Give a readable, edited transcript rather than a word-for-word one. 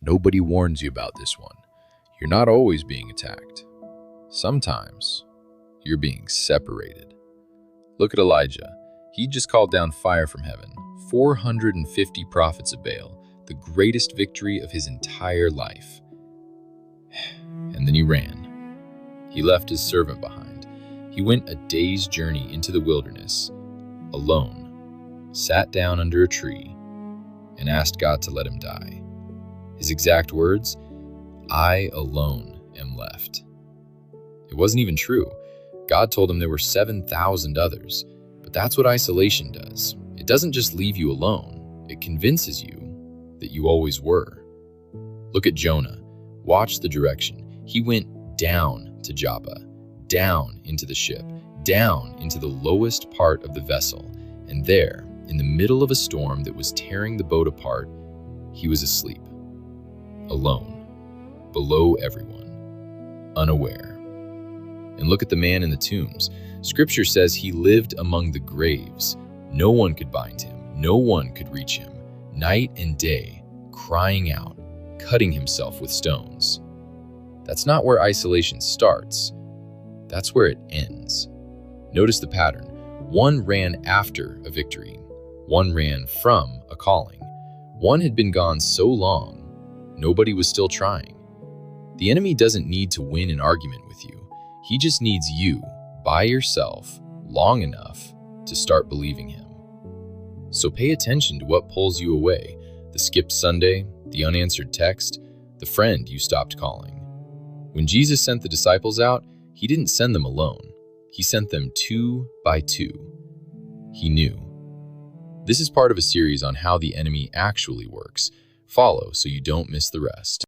Nobody warns you about this one. You're not always being attacked. Sometimes you're being separated. Look at Elijah. He just called down fire from heaven. 450 prophets of Baal, the greatest victory of his entire life. And then he ran. He left his servant behind. He went a day's journey into the wilderness, alone, sat down under a tree, and asked God to let him die. His exact words, "I alone am left." It wasn't even true. God told him there were 7,000 others. But that's what isolation does. It doesn't just leave you alone. It convinces you that you always were. Look at Jonah. Watch the direction. He went down to Joppa, down into the ship, down into the lowest part of the vessel. And there, in the middle of a storm that was tearing the boat apart, he was asleep, alone, below everyone, unaware. And look at the man in the tombs. Scripture says he lived among the graves. No one could bind him. No one could reach him. Night and day, crying out, cutting himself with stones. That's not where isolation starts. That's where it ends. Notice the pattern. One ran after a victory. One ran from a calling. One had been gone so long, nobody was still trying. The enemy doesn't need to win an argument with you. He just needs you, by yourself, long enough to start believing him. So pay attention to what pulls you away. The skipped Sunday, the unanswered text, the friend you stopped calling. When Jesus sent the disciples out, he didn't send them alone. He sent them 2 by 2. He knew. This is part of a series on how the enemy actually works. Follow so you don't miss the rest.